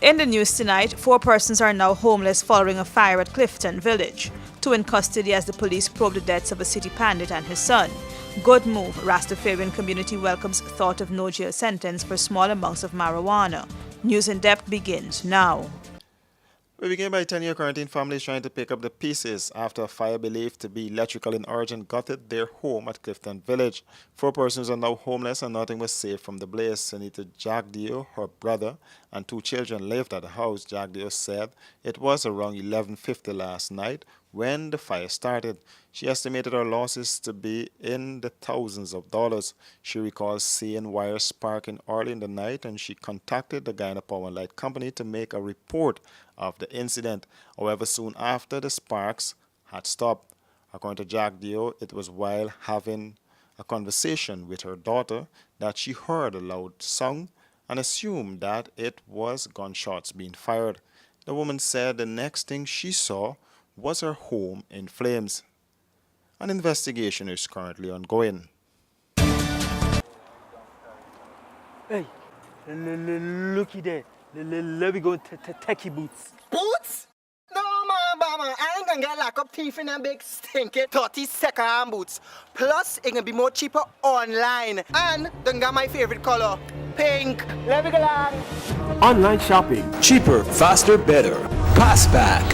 In the news tonight, 4 persons are now homeless following a fire at Clifton Village. 2 in custody as the police probe the deaths of a city pandit and his son. Good move. Rastafarian community welcomes thought of no jail sentence for small amounts of marijuana. News in depth begins now. We begin by 10-year quarantine families trying to pick up the pieces after a fire believed to be electrical in origin gutted their home at Clifton Village. 4 persons are now homeless and nothing was saved from the blaze. Senator Jack Dio, her brother, and 2 children lived at the house. Jack Dio said it was around 11:50 last night when the fire started. She estimated her losses to be in the thousands of dollars. She recalls seeing wires sparking early in the night and she contacted the Guyana Power and Light Company to make a report of the incident. However, soon after the sparks had stopped. According to Jack Dio, it was while having a conversation with her daughter that she heard a loud sound and assumed that it was gunshots being fired. The woman said the next thing she saw was her home in flames. An investigation is currently ongoing. Hey, looky there. Let me go techie boots. Boots? No, mama, I ain't gonna get lock up teeth in them big stinky 30-second boots. Plus, it can be more cheaper online. And don't got my favorite color, pink. Let me go along. Online shopping. Cheaper, faster, better. Passback.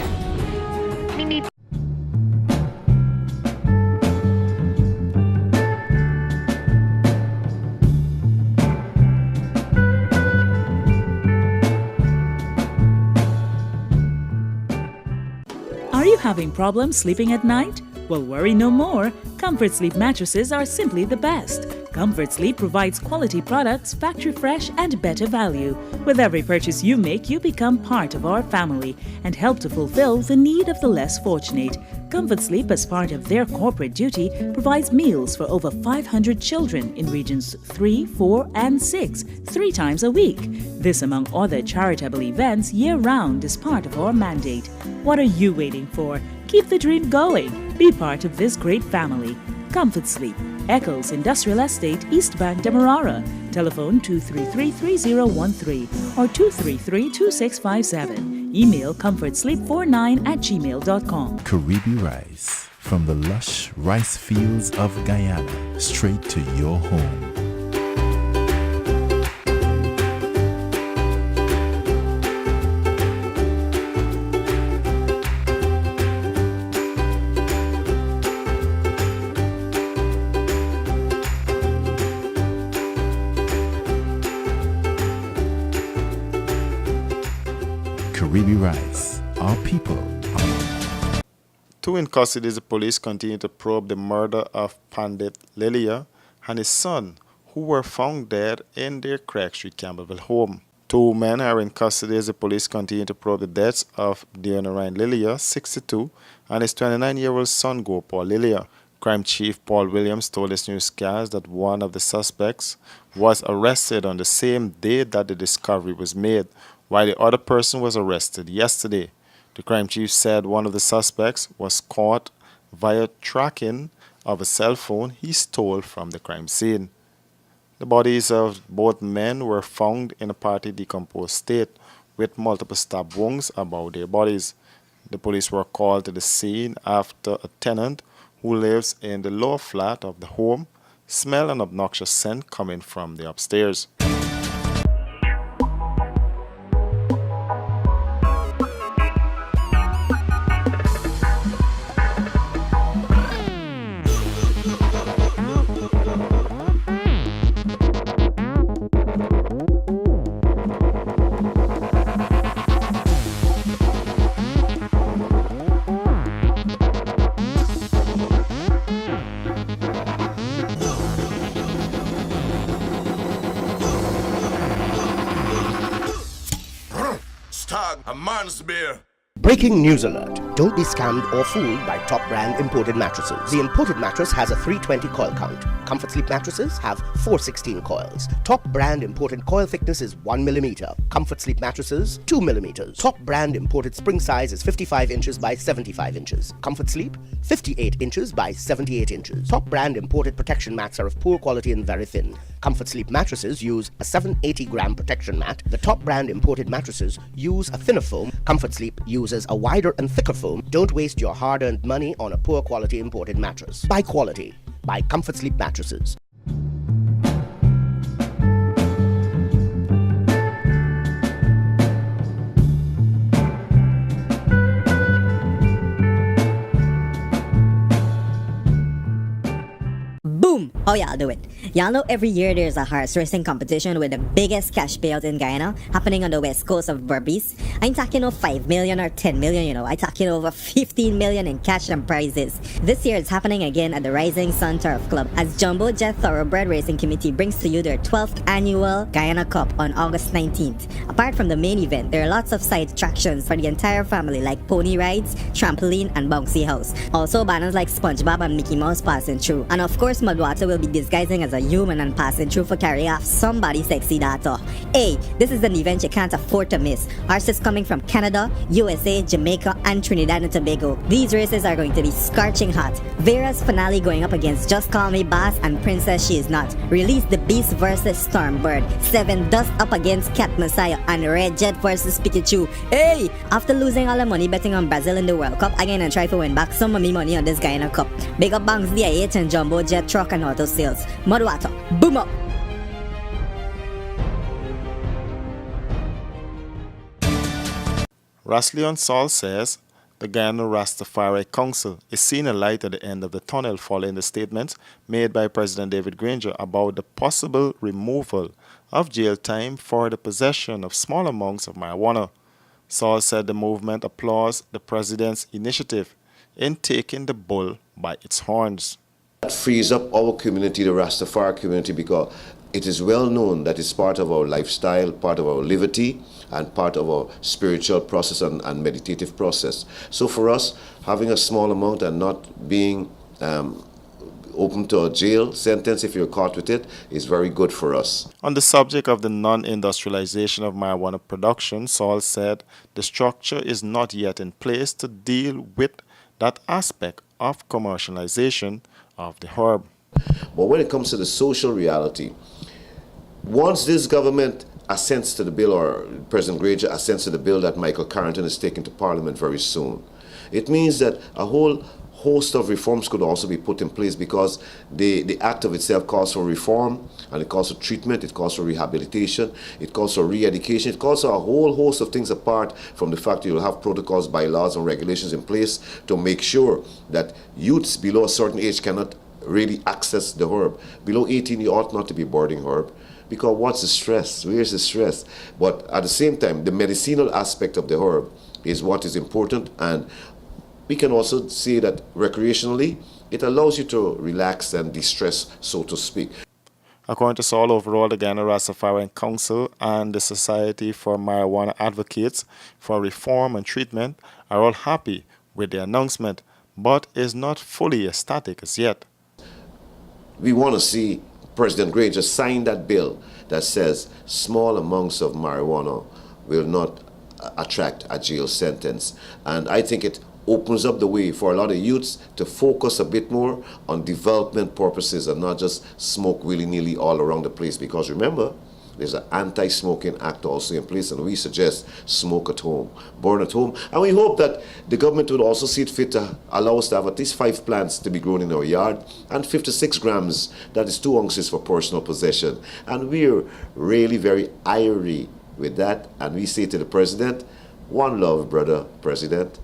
Are you having problems sleeping at night? Well, worry no more. Comfort Sleep mattresses are simply the best. Comfort Sleep provides quality products, factory fresh and better value. With every purchase you make, you become part of our family and help to fulfill the need of the less fortunate. Comfort Sleep, as part of their corporate duty, provides meals for over 500 children in regions 3, 4 and 6, 3 times a week. This, among other charitable events, year-round is part of our mandate. What are you waiting for? Keep the dream going. Be part of this great family. Comfort Sleep, Eccles Industrial Estate, East Bank, Demerara. Telephone 233-3013 or 233-2657. Email comfortsleep49@gmail.com. Caribbean rice from the lush rice fields of Guyana, straight to your home. Caribbean rice, our people. 2 in custody as the police continue to probe the murder of Pandit Lilia and his son, who were found dead in their Craig Street, Campbellville home. 2 men are in custody as the police continue to probe the deaths of Deonarine Lilia, 62, and his 29-year-old son, Gopal Lilia. Crime Chief Paul Williams told his newscast that one of the suspects was arrested on the same day that the discovery was made, while the other person was arrested yesterday. The crime chief said one of the suspects was caught via tracking of a cell phone he stole from the crime scene. The bodies of both men were found in a partly decomposed state with multiple stab wounds about their bodies. The police were called to the scene after a tenant who lives in the lower flat of the home smelled an obnoxious scent coming from the upstairs. A man's beer. Breaking news alert. Don't be scammed or fooled by top brand imported mattresses. The imported mattress has a 320 coil count. Comfort Sleep mattresses have 416 coils. Top brand imported coil thickness is 1 mm. Comfort Sleep mattresses 2 mm. Top brand imported spring size is 55 inches by 75 inches. Comfort Sleep 58 inches by 78 inches. Top brand imported protection mats are of poor quality and very thin. Comfort Sleep mattresses use a 780-gram protection mat. The top brand imported mattresses use a thinner foam. Comfort Sleep uses a wider and thicker foam. Don't waste your hard-earned money on a poor quality imported mattress. Buy quality. Buy Comfort Sleep mattresses. Boom! How y'all do it? Y'all know every year there's a horse racing competition with the biggest cash payout in Guyana happening on the west coast of Berbice. I'm talking of 5 million or 10 million, I'm talking over 15 million in cash and prizes. This year it's happening again at the Rising Sun Turf Club as Jumbo Jet Thoroughbred Racing Committee brings to you their 12th annual Guyana Cup on August 19th. Apart from the main event, there are lots of side attractions for the entire family like pony rides, trampoline and bouncy house. Also banners like SpongeBob and Mickey Mouse passing through. And of course Mudwater will be disguising as a human and passing through for carry off somebody's sexy daughter. Hey, this is an event you can't afford to miss. Horses coming from Canada, USA, Jamaica and Trinidad and Tobago. These races are going to be scorching hot. Vera's finale going up against Just Call Me Boss and Princess She Is Not. Release the Beast versus Stormbird. 7 Dust up against Cat Messiah and Red Jet versus Pikachu. Hey, after losing all the money betting on Brazil in the World Cup, I'm gonna try to win back some of me money on this Guyana Cup. Big up Banks DIH and Jumbo Jet Truck and Auto Sales. Mudwater, boom up! Rasleon Saul says the Guyana Rastafari Council is seeing a light at the end of the tunnel following the statements made by President David Granger about the possible removal of jail time for the possession of small amounts of marijuana. Saul said the movement applauds the president's initiative in taking the bull by its horns. That frees up our community, the Rastafari community, because it is well known that it's part of our lifestyle, part of our liberty, and part of our spiritual process and meditative process. So for us, having a small amount and not being open to a jail sentence if you're caught with it is very good for us. On the subject of the non-industrialization of marijuana production, Saul said the structure is not yet in place to deal with that aspect of commercialization of the herb. But when it comes to the social reality, once this government assents to the bill, or President Granger assents to the bill that Michael Carrington is taking to Parliament very soon, it means that a whole host of reforms could also be put in place, because the act of itself calls for reform, and it calls for treatment, it calls for rehabilitation, it calls for re-education, it calls for a whole host of things apart from the fact that you'll have protocols, bylaws and regulations in place to make sure that youths below a certain age cannot really access the herb. Below 18 you ought not to be boarding herb, because what's the stress? Where's the stress? But at the same time, the medicinal aspect of the herb is what is important, and we can also say that recreationally, it allows you to relax and de-stress, so to speak. According to Saul, overall, the Guyana Rastafarian Council and the Society for Marijuana Advocates for Reform and Treatment are all happy with the announcement, but is not fully ecstatic as yet. We want to see President Granger sign that bill that says small amounts of marijuana will not attract a jail sentence. And I think it opens up the way for a lot of youths to focus a bit more on development purposes and not just smoke willy-nilly all around the place. Because remember, there's an anti-smoking act also in place, and we suggest smoke at home, burn at home. And we hope that the government would also see it fit to allow us to have at least 5 plants to be grown in our yard, and 56 grams, that is 2 ounces for personal possession. And we're really very irie with that, and we say to the President, one love, brother President.